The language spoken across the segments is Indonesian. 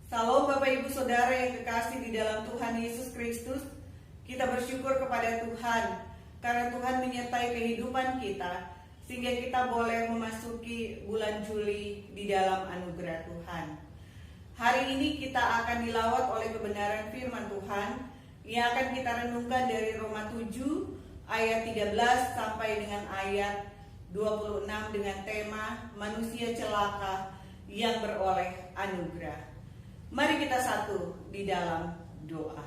Salam Bapak Ibu Saudara yang kekasih di dalam Tuhan Yesus Kristus. Kita bersyukur kepada Tuhan karena Tuhan menyertai kehidupan kita sehingga kita boleh memasuki bulan Juli di dalam anugerah Tuhan. Hari ini kita akan dilawat oleh kebenaran firman Tuhan yang akan kita renungkan dari Roma 7 ayat 13 sampai dengan ayat 26 dengan tema manusia celaka yang beroleh anugerah. Mari kita satu di dalam doa.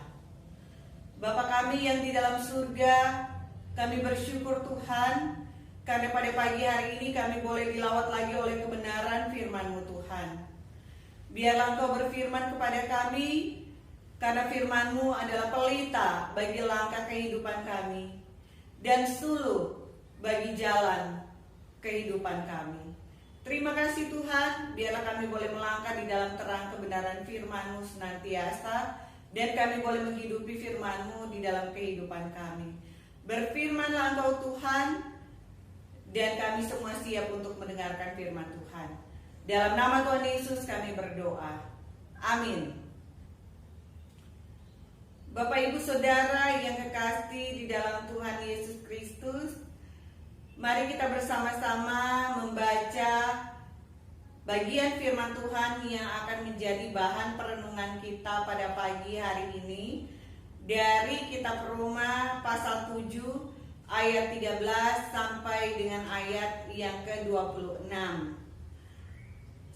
Bapa kami yang di dalam surga, kami bersyukur Tuhan karena pada pagi hari ini kami boleh dilawat lagi oleh kebenaran firman-Mu Tuhan. Biarlah Engkau berfirman kepada kami, karena firman-Mu adalah pelita bagi langkah kehidupan kami dan suluh bagi jalan kehidupan kami. Terima kasih Tuhan, biarlah kami boleh melangkah di dalam terang kebenaran firman-Mu senantiasa, dan kami boleh menghidupi firman-Mu di dalam kehidupan kami. Berfirmanlah Engkau Tuhan, dan kami semua siap untuk mendengarkan firman Tuhan. Dalam nama Tuhan Yesus kami berdoa. Amin. Bapak Ibu Saudara yang kekasih di dalam Tuhan Yesus Kristus, mari kita bersama-sama membaca bagian firman Tuhan yang akan menjadi bahan perenungan kita pada pagi hari ini dari kitab Roma pasal 7 ayat 13 sampai dengan ayat yang ke-26.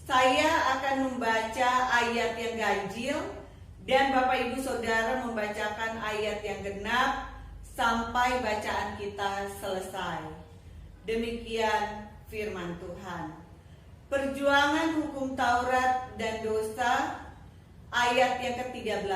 Saya akan membaca ayat yang ganjil dan Bapak Ibu Saudara membacakan ayat yang genap sampai bacaan kita selesai. Demikian firman Tuhan. Perjuangan hukum Taurat dan dosa, ayat yang ke-13.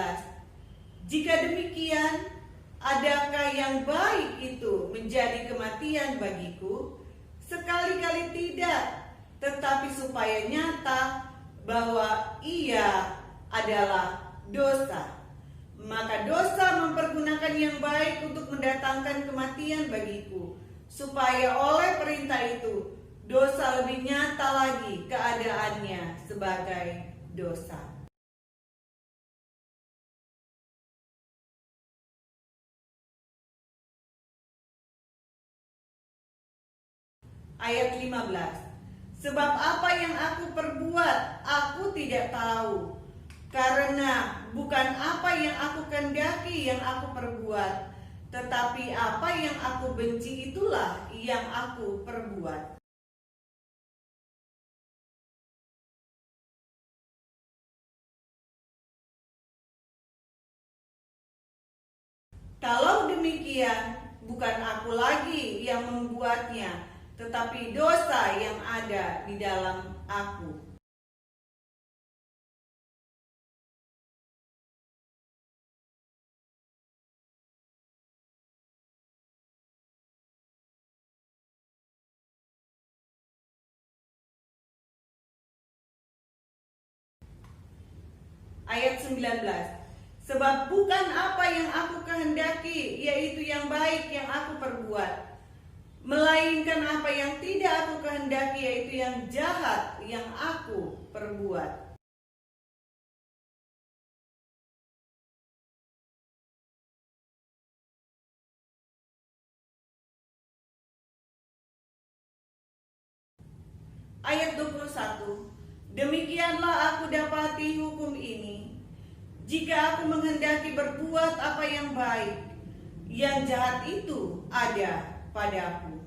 Jika demikian, adakah yang baik itu menjadi kematian bagiku? Sekali-kali tidak, tetapi supaya nyata bahwa ia adalah dosa. Maka dosa mempergunakan yang baik untuk mendatangkan kematian bagiku, supaya oleh perintah itu dosa lebih nyata lagi keadaannya sebagai dosa. Ayat 15. Sebab apa yang aku perbuat aku tidak tahu, karena bukan apa yang aku kehendaki yang aku perbuat, tetapi apa yang aku benci itulah yang aku perbuat. Kalau demikian, bukan aku lagi yang membuatnya, tetapi dosa yang ada di dalam aku. Ayat 19. Sebab bukan apa yang aku kehendaki, yaitu yang baik yang aku perbuat, melainkan apa yang tidak aku kehendaki, yaitu yang jahat yang aku perbuat. Ayat 21. Demikianlah aku dapati hukum ini, jika aku menghendaki berbuat apa yang baik, yang jahat itu ada padaku.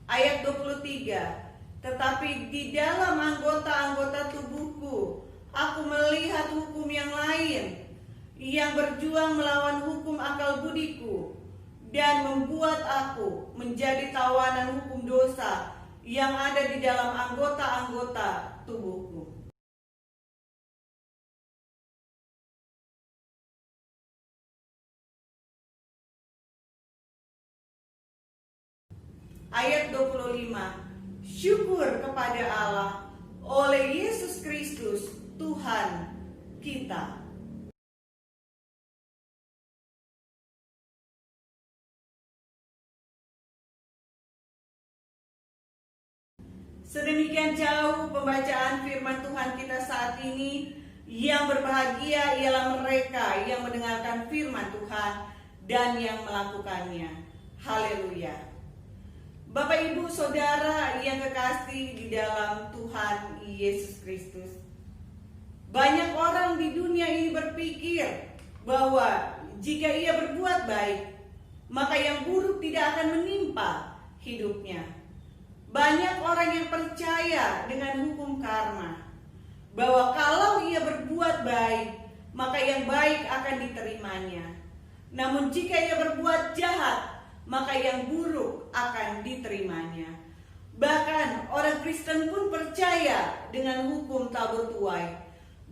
Ayat 23. Tetapi di dalam anggota-anggota tubuhku, aku melihat hukum yang lain, yang berjuang melawan hukum akal budiku, dan membuat aku menjadi tawanan hukum dosa yang ada di dalam anggota-anggota tubuhku. Ayat 25. Syukur kepada Allah oleh Yesus Kristus Tuhan kita. Sedemikian jauh pembacaan firman Tuhan kita saat ini. Yang berbahagia ialah mereka yang mendengarkan firman Tuhan dan yang melakukannya. Haleluya. Bapak, Ibu, Saudara yang kekasih di dalam Tuhan Yesus Kristus, banyak orang di dunia ini berpikir bahwa jika ia berbuat baik, maka yang buruk tidak akan menimpa hidupnya. Banyak orang yang percaya dengan hukum karma, bahwa kalau ia berbuat baik, maka yang baik akan diterimanya. Namun jika ia berbuat jahat, maka yang buruk akan diterimanya. Bahkan orang Kristen pun percaya dengan hukum tabur tuai,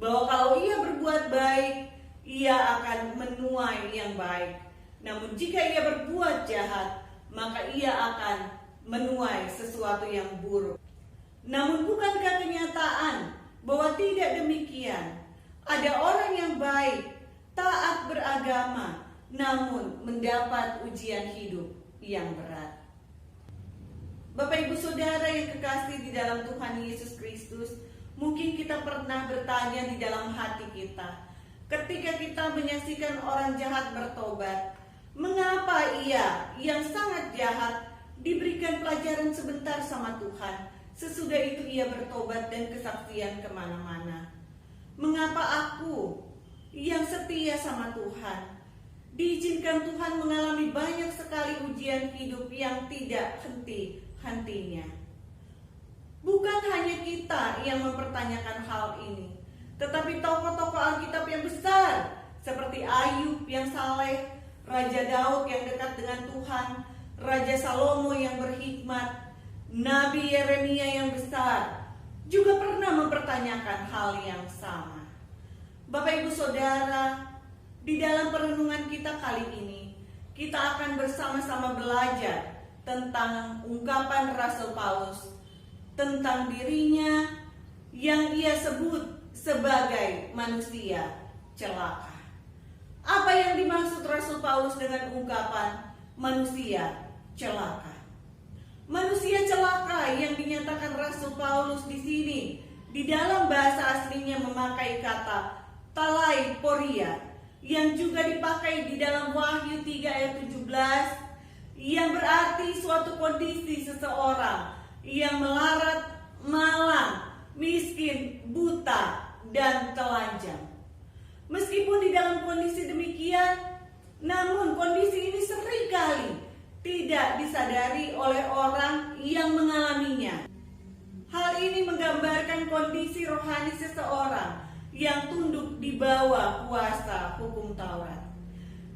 bahwa kalau ia berbuat baik, ia akan menuai yang baik. Namun jika ia berbuat jahat, maka ia akan menuai sesuatu yang buruk. Namun bukankah kenyataan bahwa tidak demikian? Ada orang yang baik, taat beragama, namun mendapat ujian hidup yang berat. Bapak, Ibu, Saudara yang kekasih di dalam Tuhan Yesus Kristus, mungkin kita pernah bertanya di dalam hati kita, ketika kita menyaksikan orang jahat bertobat, mengapa ia yang sangat jahat diberikan pelajaran sebentar sama Tuhan, sesudah itu ia bertobat dan kesaksian kemana-mana? Mengapa aku yang setia sama Tuhan diizinkan Tuhan mengalami banyak sekali ujian hidup yang tidak henti-hentinya? Bukan hanya kita yang mempertanyakan hal ini, tetapi tokoh-tokoh Alkitab yang besar seperti Ayub yang saleh, Raja Daud yang dekat dengan Tuhan, Raja Salomo yang berhikmat, Nabi Yeremia yang besar juga pernah mempertanyakan hal yang sama. Bapak, Ibu, Saudara, di dalam perenungan kita kali ini, kita akan bersama-sama belajar tentang ungkapan Rasul Paulus tentang dirinya yang ia sebut sebagai manusia celaka. Apa yang dimaksud Rasul Paulus dengan ungkapan manusia celaka? Manusia celaka yang dinyatakan Rasul Paulus di sini di dalam bahasa aslinya memakai kata talaiporia, yang juga dipakai di dalam Wahyu 3 ayat 17, yang berarti suatu kondisi seseorang yang melarat, malang, miskin, buta, dan telanjang. Meskipun di dalam kondisi demikian, namun kondisi ini seringkali tidak disadari oleh orang yang mengalaminya. Hal ini menggambarkan kondisi rohani seseorang yang tunduk di bawah kuasa hukum Taurat.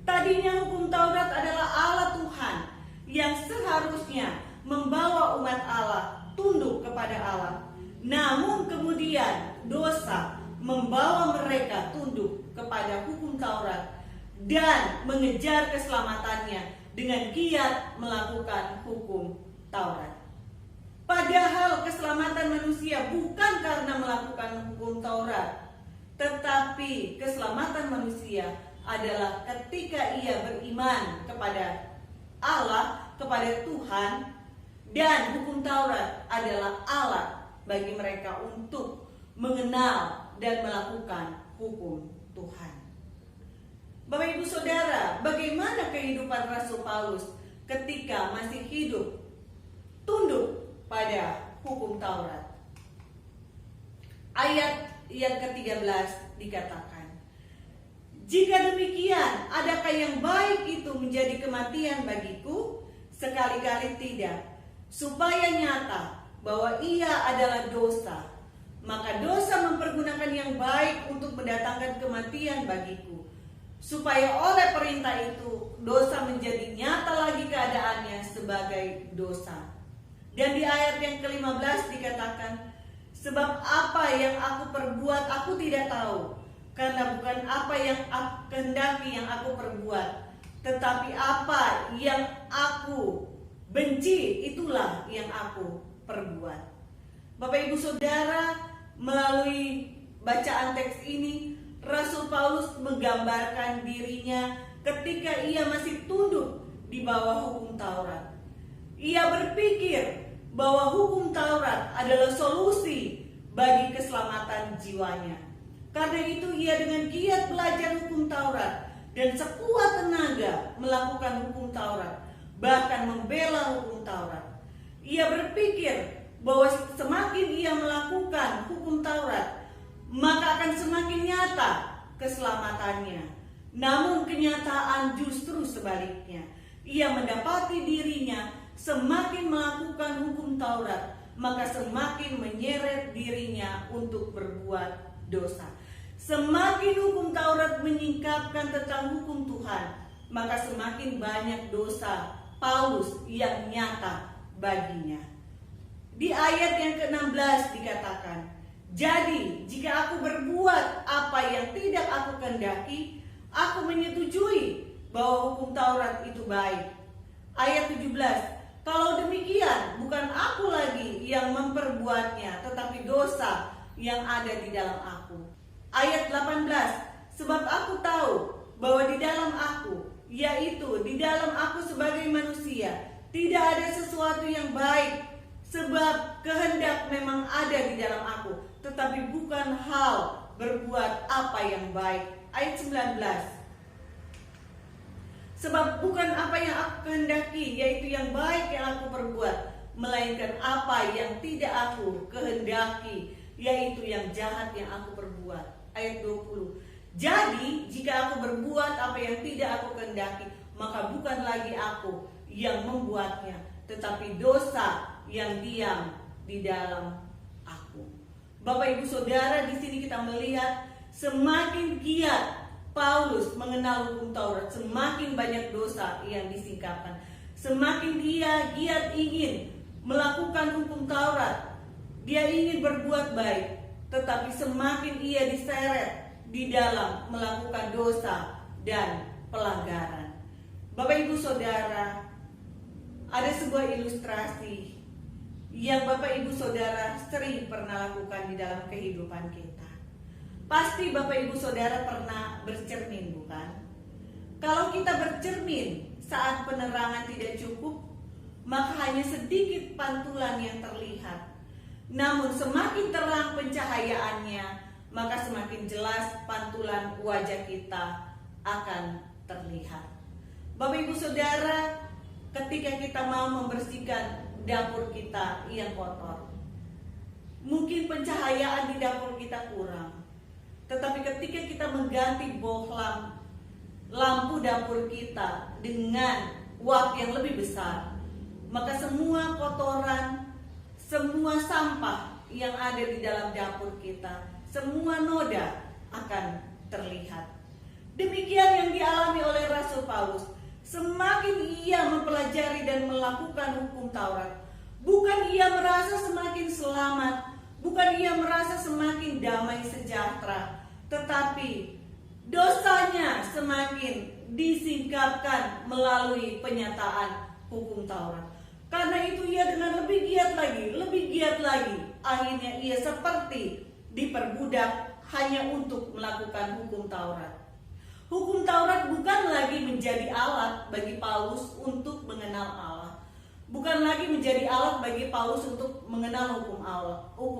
Tadinya hukum Taurat adalah Allah Tuhan yang seharusnya membawa umat Allah tunduk kepada Allah. Namun kemudian dosa membawa mereka tunduk kepada hukum Taurat dan mengejar keselamatannya dengan giat melakukan hukum Taurat. Padahal keselamatan manusia bukan karena melakukan hukum Taurat, tetapi keselamatan manusia adalah ketika ia beriman kepada Allah, kepada Tuhan, dan hukum Taurat adalah alat bagi mereka untuk mengenal dan melakukan hukum Tuhan. Bapak, Ibu, Saudara, bagaimana kehidupan Rasul Paulus ketika masih hidup tunduk pada hukum Taurat? Ayat yang ke-13 dikatakan, "Jika demikian, adakah yang baik itu menjadi kematian bagiku? Sekali-kali tidak, supaya nyata bahwa ia adalah dosa. Maka dosa mempergunakan yang baik untuk mendatangkan kematian bagiku, supaya oleh perintah itu dosa menjadi nyata lagi keadaannya sebagai dosa." Dan di ayat yang ke-15 dikatakan, "Sebab apa yang aku perbuat aku tidak tahu, karena bukan apa yang aku kehendaki yang aku perbuat, tetapi apa yang aku benci itulah yang aku perbuat." Bapak, Ibu, Saudara, melalui bacaan teks ini Rasul Paulus menggambarkan dirinya ketika ia masih tunduk di bawah hukum Taurat. Ia berpikir bahwa hukum Taurat adalah solusi bagi keselamatan jiwanya. Karena itu ia dengan giat belajar hukum Taurat dan sekuat tenaga melakukan hukum Taurat, bahkan membela hukum Taurat. Ia berpikir bahwa semakin ia melakukan hukum Taurat, maka akan semakin nyata keselamatannya. Namun kenyataan justru sebaliknya. Ia mendapati dirinya semakin melakukan hukum Taurat, maka semakin menyeret dirinya untuk berbuat dosa. Semakin hukum Taurat menyingkapkan tentang hukum Tuhan, maka semakin banyak dosa Paulus yang nyata baginya. Di ayat yang ke-16 dikatakan, "Jadi jika aku berbuat apa yang tidak aku kehendaki, aku menyetujui bahwa hukum Taurat itu baik." Ayat 17, "Kalau demikian, bukan aku lagi yang memperbuatnya, tetapi dosa yang ada di dalam aku." Ayat 18, "Sebab aku tahu bahwa di dalam aku, yaitu di dalam aku sebagai manusia, tidak ada sesuatu yang baik, sebab kehendak memang ada di dalam aku, tetapi bukan hal berbuat apa yang baik." Ayat 19, "Sebab bukan apa yang aku kehendaki, yaitu yang baik yang aku perbuat, melainkan apa yang tidak aku kehendaki, yaitu yang jahat yang aku perbuat." Ayat 20, "Jadi jika aku berbuat apa yang tidak aku kehendaki, maka bukan lagi aku yang membuatnya, tetapi dosa yang diam di dalam aku." Bapak Ibu Saudara, di sini kita melihat semakin giat Paulus mengenal hukum Taurat, semakin banyak dosa yang disingkapkan. Semakin dia giat ingin melakukan hukum Taurat, dia ingin berbuat baik, tetapi semakin ia diseret di dalam melakukan dosa dan pelanggaran. Bapak Ibu Saudara, ada sebuah ilustrasi yang Bapak Ibu Saudara sering pernah lakukan di dalam kehidupan kita. Pasti Bapak Ibu Saudara pernah bercermin, bukan? Kalau kita bercermin saat penerangan tidak cukup, maka hanya sedikit pantulan yang terlihat. Namun semakin terang pencahayaannya, maka semakin jelas pantulan wajah kita akan terlihat. Bapak Ibu Saudara, ketika kita mau membersihkan dapur kita yang kotor, mungkin pencahayaan di dapur kita kurang. Tetapi ketika kita mengganti bohlam lampu dapur kita dengan watt yang lebih besar, maka semua kotoran, semua sampah yang ada di dalam dapur kita, semua noda akan terlihat. Demikian yang dialami oleh Rasul Paulus. Semakin ia mempelajari dan melakukan hukum Taurat, bukan ia merasa semakin selamat, bukan ia merasa semakin damai sejahtera, tetapi dosanya semakin disingkapkan melalui penyataan hukum Taurat. Karena itu ia dengan lebih giat lagi, akhirnya ia seperti diperbudak hanya untuk melakukan hukum Taurat. Hukum Taurat bukan lagi menjadi alat bagi Paulus untuk mengenal Allah. Bukan lagi menjadi alat bagi Paulus untuk mengenal hukum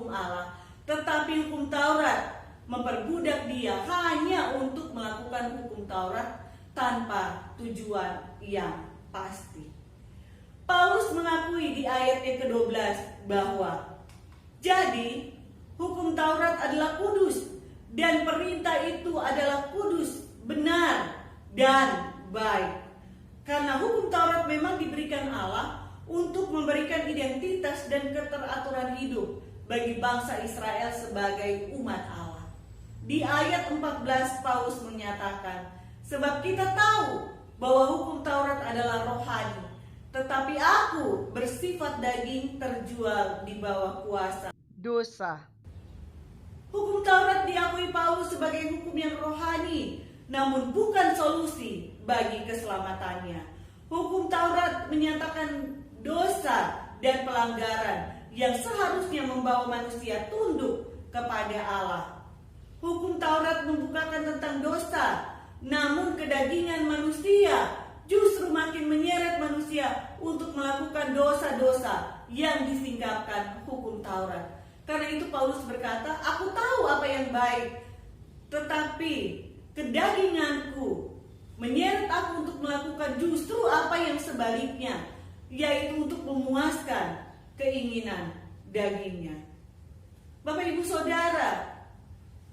Allah. Tetapi hukum Taurat memperbudak dia hanya untuk melakukan hukum Taurat tanpa tujuan yang pasti. Paulus mengakui di ayat yang ke-12 bahwa jadi hukum Taurat adalah kudus dan perintah itu adalah kudus, benar, dan baik. Karena hukum Taurat memang diberikan Allah untuk memberikan identitas dan keteraturan hidup bagi bangsa Israel sebagai umat Allah. Di ayat 14 Paulus menyatakan, "Sebab kita tahu bahwa hukum Taurat adalah rohani, tetapi aku bersifat daging terjual di bawah kuasa dosa." Hukum Taurat diakui Paulus sebagai hukum yang rohani, namun bukan solusi bagi keselamatannya. Hukum Taurat menyatakan dosa dan pelanggaran yang seharusnya membawa manusia tunduk kepada Allah. Hukum Taurat membukakan tentang dosa, namun kedagingan manusia justru makin menyeret manusia untuk melakukan dosa-dosa yang disingkapkan hukum Taurat. Karena itu Paulus berkata, aku tahu apa yang baik, tetapi kedaginganku menyeret aku untuk melakukan justru apa yang sebaliknya, yaitu untuk memuaskan keinginan dagingnya. Bapak Ibu Saudara,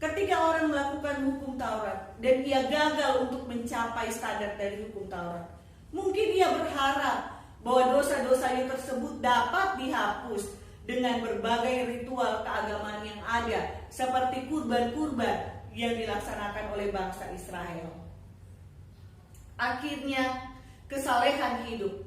ketika orang melakukan hukum Taurat dan ia gagal untuk mencapai standar dari hukum Taurat, mungkin ia berharap bahwa dosa-dosanya tersebut dapat dihapus dengan berbagai ritual keagamaan yang ada, seperti kurban-kurban yang dilaksanakan oleh bangsa Israel. Akhirnya, kesalehan hidup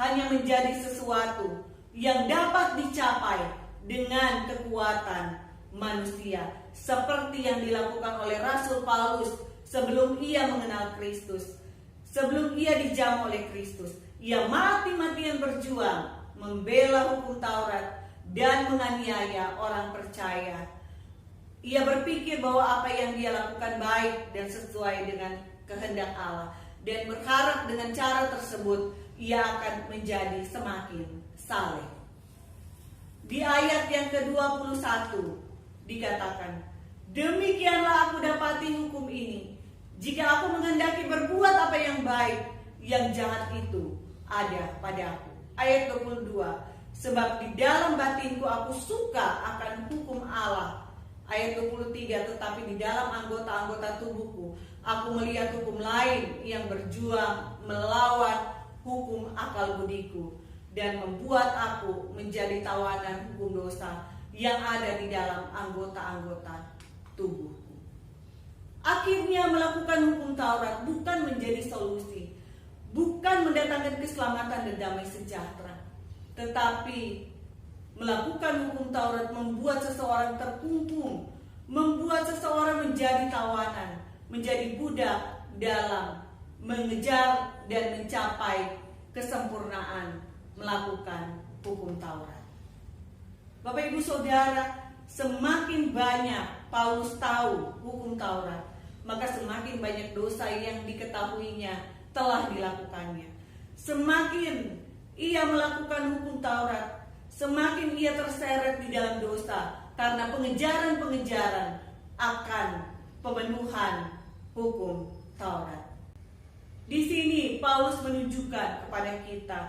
hanya menjadi sesuatu yang dapat dicapai dengan kekuatan manusia, seperti yang dilakukan oleh Rasul Paulus sebelum ia mengenal Kristus. Sebelum ia dijamah oleh Kristus, ia mati-matian berjuang membela hukum Taurat dan menganiaya orang percaya. Ia berpikir bahwa apa yang dia lakukan baik dan sesuai dengan kehendak Allah, dan berharap dengan cara tersebut ia akan menjadi semakin saleh. Di ayat yang ke-21 dikatakan, demikianlah aku dapati hukum ini, jika aku menghendaki berbuat apa yang baik, yang jahat itu ada padaku. Ayat 22, sebab di dalam batinku aku suka akan hukum Allah. Ayat 23, tetapi di dalam anggota-anggota tubuhku aku melihat hukum lain yang berjuang melawan hukum akal budiku, dan membuat aku menjadi tawanan hukum dosa yang ada di dalam anggota-anggota tubuhku. Akhirnya melakukan hukum Taurat bukan menjadi solusi, bukan mendatangkan keselamatan dan damai sejahtera, tetapi melakukan hukum Taurat membuat seseorang terkungkung, membuat seseorang menjadi tawanan, menjadi budak dalam mengejar dan mencapai kesempurnaan melakukan hukum Taurat. Bapak Ibu Saudara, semakin banyak Paulus tahu hukum Taurat, maka semakin banyak dosa yang diketahuinya telah dilakukannya. Semakin ia melakukan hukum Taurat, semakin ia terseret di dalam dosa karena pengejaran-pengejaran akan pemenuhan hukum Taurat. Di sini Paulus menunjukkan kepada kita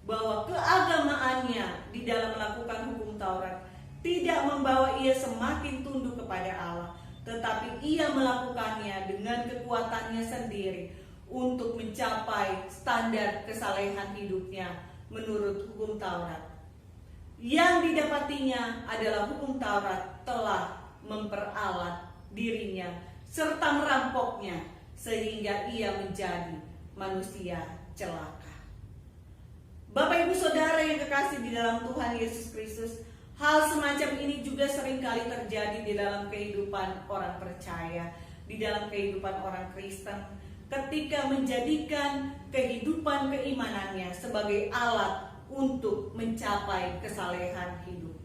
bahwa keagamaannya di dalam melakukan hukum Taurat tidak membawa ia semakin tunduk kepada Allah, tetapi ia melakukannya dengan kekuatannya sendiri untuk mencapai standar kesalehan hidupnya menurut hukum Taurat. Yang didapatinya adalah hukum Taurat telah memperalat dirinya serta merampoknya sehingga ia menjadi manusia celaka. Bapak Ibu Saudara yang kekasih di dalam Tuhan Yesus Kristus, hal semacam ini juga seringkali terjadi di dalam kehidupan orang percaya, di dalam kehidupan orang Kristen, ketika menjadikan kehidupan keimanannya sebagai alat untuk mencapai kesalehan hidup.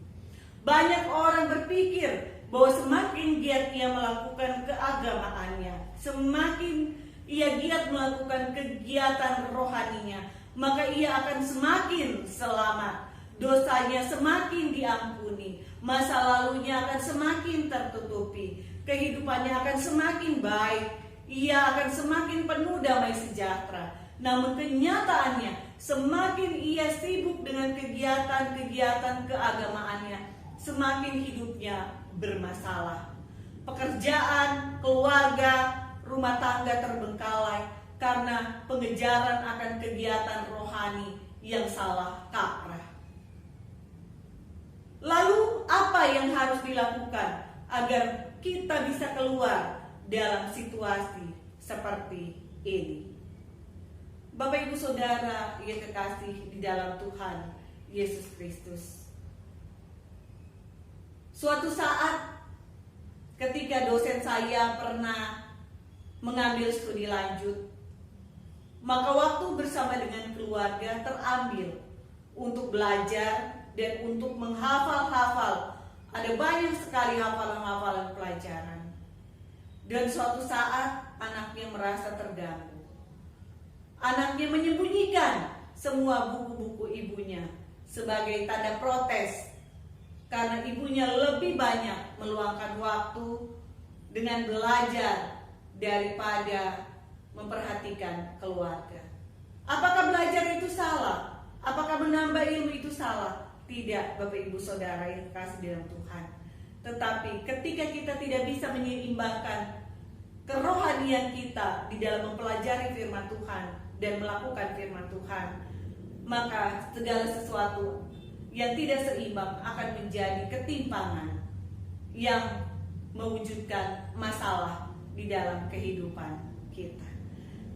Banyak orang berpikir bahwa semakin giat ia melakukan keagamaannya, semakin ia giat melakukan kegiatan rohaninya, maka ia akan semakin selamat, dosanya semakin diampuni, masa lalunya akan semakin tertutupi, kehidupannya akan semakin baik, ia akan semakin penuh damai sejahtera. Namun kenyataannya, semakin ia sibuk dengan kegiatan-kegiatan keagamaannya, semakin hidupnya bermasalah. Pekerjaan, keluarga, rumah tangga terbengkalai karena pengejaran akan kegiatan rohani yang salah kaprah. Lalu apa yang harus dilakukan agar kita bisa keluar dalam situasi seperti ini? Bapak Ibu Saudara yang kekasih di dalam Tuhan Yesus Kristus, suatu saat ketika dosen saya pernah mengambil studi lanjut, maka waktu bersama dengan keluarga terambil untuk belajar dan untuk menghafal-hafal. Ada banyak sekali hafalan-hafalan pelajaran. Dan suatu saat anaknya merasa terganggu. Anaknya menyembunyikan semua buku-buku ibunya sebagai tanda protes karena ibunya lebih banyak meluangkan waktu dengan belajar daripada memperhatikan keluarga. Apakah belajar itu salah? Apakah menambah ilmu itu salah? Tidak, Bapak Ibu Saudara yang kasih dalam Tuhan. Tetapi ketika kita tidak bisa menyeimbangkan kerohanian kita di dalam mempelajari firman Tuhan dan melakukan firman Tuhan, maka segala sesuatu yang tidak seimbang akan menjadi ketimpangan yang mewujudkan masalah di dalam kehidupan kita.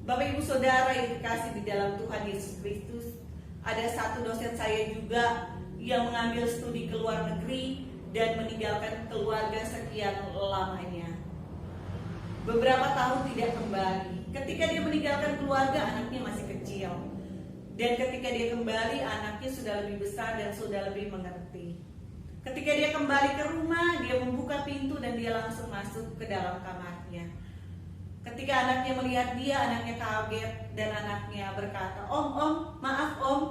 Bapak Ibu Saudara yang dikasih di dalam Tuhan Yesus Kristus, ada satu dosen saya juga yang mengambil studi ke luar negeri dan meninggalkan keluarga sekian lamanya. Beberapa tahun tidak kembali. Ketika dia meninggalkan keluarga, anaknya masih kecil. Dan ketika dia kembali, anaknya sudah lebih besar dan sudah lebih mengerti. Ketika dia kembali ke rumah, dia membuka pintu dan dia langsung masuk ke dalam kamarnya. Ketika anaknya melihat dia, anaknya kaget dan anaknya berkata, Om, maaf Om,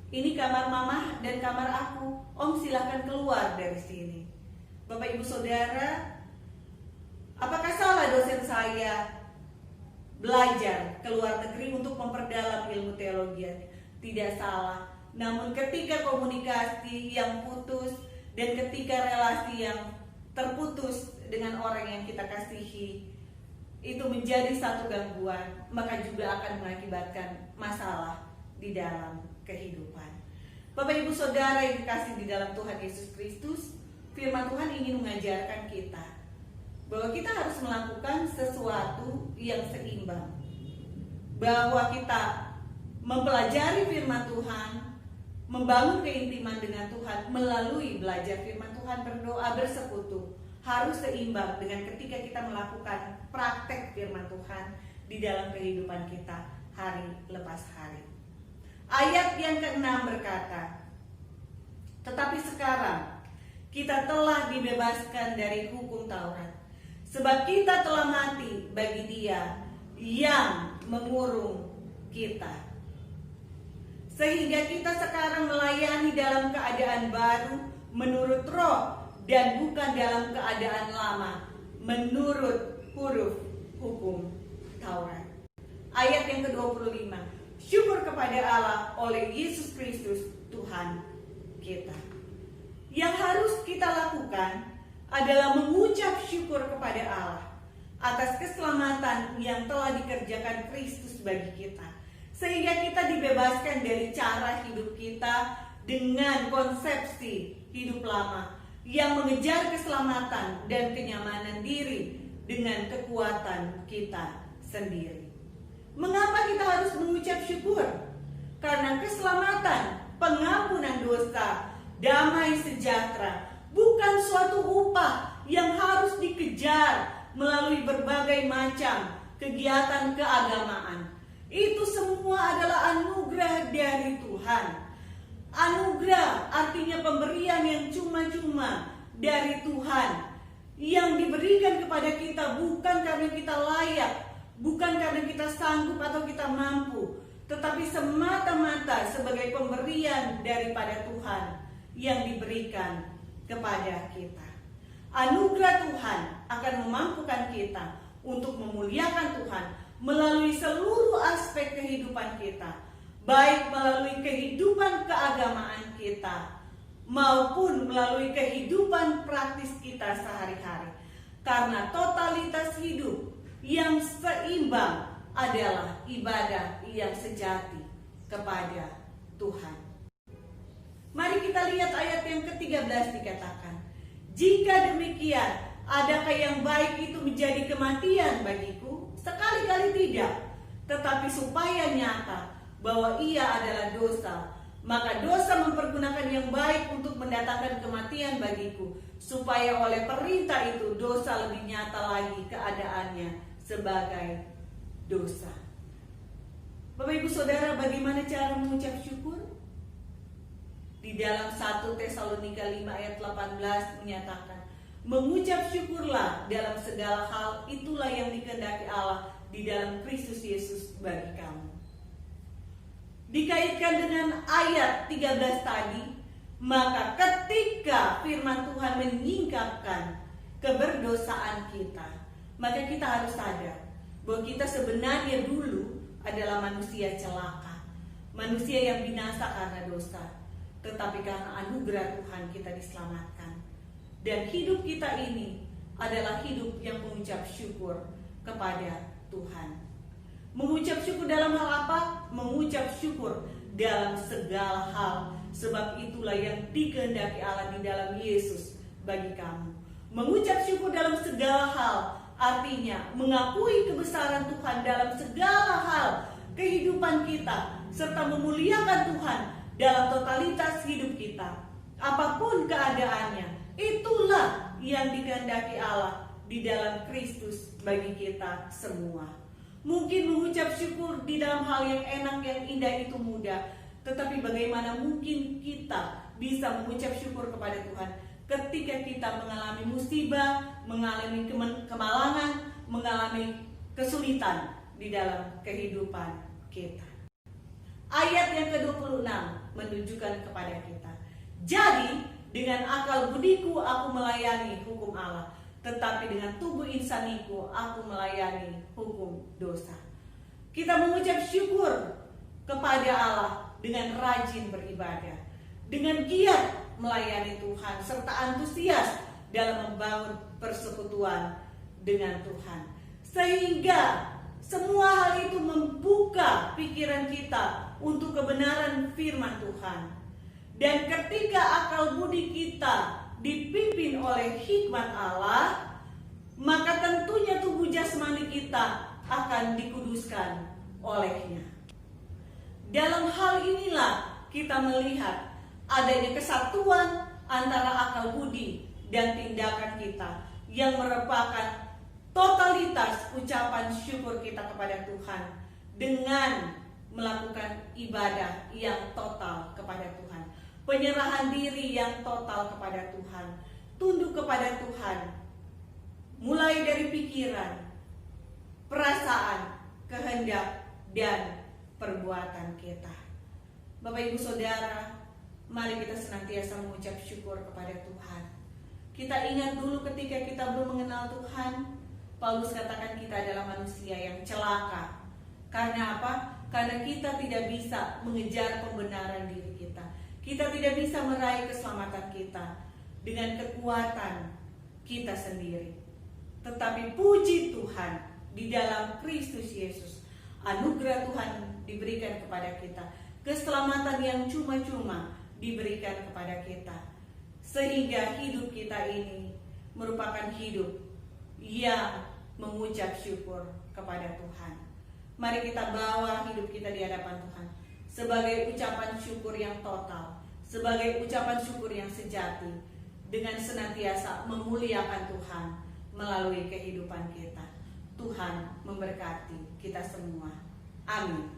ini kamar mama dan kamar aku. Om silahkan keluar dari sini. Bapak Ibu Saudara, apakah salah dosen saya belajar ke luar negeri untuk memperdalam ilmu teologi? Tidak salah. Namun ketika komunikasi yang putus dan ketika relasi yang terputus dengan orang yang kita kasihi itu menjadi satu gangguan, maka juga akan mengakibatkan masalah di dalam kehidupan. Bapak Ibu Saudara yang dikasih di dalam Tuhan Yesus Kristus, firman Tuhan ingin mengajarkan kita bahwa kita harus melakukan sesuatu yang seimbang. Bahwa kita mempelajari firman Tuhan, membangun keintiman dengan Tuhan melalui belajar firman Tuhan, berdoa, bersekutu, harus seimbang dengan ketika kita melakukan praktek firman Tuhan di dalam kehidupan kita hari lepas hari. Ayat yang ke-6 berkata, tetapi sekarang kita telah dibebaskan dari hukum Taurat, sebab kita telah mati bagi Dia yang mengurung kita. Sehingga kita sekarang melayani dalam keadaan baru menurut roh dan bukan dalam keadaan lama menurut huruf hukum Taurat. Ayat yang ke-25. Syukur kepada Allah oleh Yesus Kristus Tuhan kita. Yang harus kita lakukan adalah mengucap syukur kepada Allah atas keselamatan yang telah dikerjakan Kristus bagi kita, sehingga kita dibebaskan dari cara hidup kita dengan konsepsi hidup lama yang mengejar keselamatan dan kenyamanan diri dengan kekuatan kita sendiri. Mengapa kita harus mengucap syukur? Karena keselamatan, pengampunan dosa, damai sejahtera bukan suatu upah yang harus dikejar melalui berbagai macam kegiatan keagamaan. Itu semua adalah anugerah dari Tuhan. Anugerah artinya pemberian yang cuma-cuma dari Tuhan, yang diberikan kepada kita bukan karena kita layak, bukan karena kita sanggup atau kita mampu, tetapi semata-mata sebagai pemberian daripada Tuhan yang diberikan kepada kita. Anugerah Tuhan akan memampukan kita untuk memuliakan Tuhan melalui seluruh aspek kehidupan kita, baik melalui kehidupan keagamaan kita maupun melalui kehidupan praktis kita sehari-hari. Karena totalitas hidup yang seimbang adalah ibadah yang sejati kepada Tuhan. Mari kita lihat ayat yang ke-13 dikatakan, jika demikian, adakah yang baik itu menjadi kematian bagiku? Sekali-kali tidak, tetapi supaya nyata bahwa ia adalah dosa, maka dosa mempergunakan yang baik untuk mendatangkan kematian bagiku, supaya oleh perintah itu dosa lebih nyata lagi keadaannya sebagai dosa. Bapak Ibu Saudara, bagaimana cara mengucap syukur? Di dalam 1 Tesalonika 5 ayat 18 menyatakan, mengucap syukurlah dalam segala hal, itulah yang dikehendaki Allah di dalam Kristus Yesus bagi kamu. Dikaitkan dengan ayat 13 tadi, Maka ketika firman Tuhan menyingkapkan keberdosaan kita, maka kita harus sadar bahwa kita sebenarnya dulu adalah manusia celaka, manusia yang binasa karena dosa. Tetapi karena anugerah Tuhan kita diselamatkan. Dan hidup kita ini adalah hidup yang mengucap syukur kepada Tuhan. Mengucap syukur dalam hal apa? Mengucap syukur dalam segala hal. Sebab itulah yang dikehendaki Allah di dalam Yesus bagi kamu. Mengucap syukur dalam segala hal artinya mengakui kebesaran Tuhan dalam segala hal kehidupan kita, serta memuliakan Tuhan dalam totalitas hidup kita. Apapun keadaannya, itulah yang dikehendaki Allah di dalam Kristus bagi kita semua. Mungkin mengucap syukur di dalam hal yang enak, yang indah itu mudah, tetapi bagaimana mungkin kita bisa mengucap syukur kepada Tuhan ketika kita mengalami musibah, mengalami kemalangan, mengalami kesulitan di dalam kehidupan kita. Ayat yang ke-26 menunjukkan kepada kita, jadi dengan akal budiku aku melayani hukum Allah, tetapi dengan tubuh insaniku aku melayani hukum dosa. Kita mengucap syukur kepada Allah dengan rajin beribadah, dengan giat melayani Tuhan, serta antusias dalam membangun persekutuan dengan Tuhan. Sehingga semua hal itu membuka pikiran kita untuk kebenaran firman Tuhan. Dan ketika akal budi kita dipimpin oleh hikmat Allah, maka tentunya tubuh jasmani kita akan dikuduskan olehnya. Dalam hal inilah kita melihat adanya kesatuan antara akal budi dan tindakan kita yang merupakan totalitas ucapan syukur kita kepada Tuhan dengan melakukan ibadah yang total kepada Tuhan, penyerahan diri yang total kepada Tuhan, tunduk kepada Tuhan, mulai dari pikiran, perasaan, kehendak, dan perbuatan kita. Bapak Ibu Saudara, mari kita senantiasa mengucap syukur kepada Tuhan. Kita ingat dulu ketika kita belum mengenal Tuhan, Paulus katakan kita adalah manusia yang celaka. Karena apa? Karena kita tidak bisa mengejar pembenaran diri kita. Kita tidak bisa meraih keselamatan kita dengan kekuatan kita sendiri. Tetapi puji Tuhan, di dalam Kristus Yesus, anugerah Tuhan diberikan kepada kita. Keselamatan yang cuma-cuma diberikan kepada kita, sehingga hidup kita ini merupakan hidup yang mengucap syukur kepada Tuhan. Mari kita bawa hidup kita di hadapan Tuhan sebagai ucapan syukur yang total, sebagai ucapan syukur yang sejati, dengan senantiasa memuliakan Tuhan melalui kehidupan kita. Tuhan memberkati kita semua. Amin.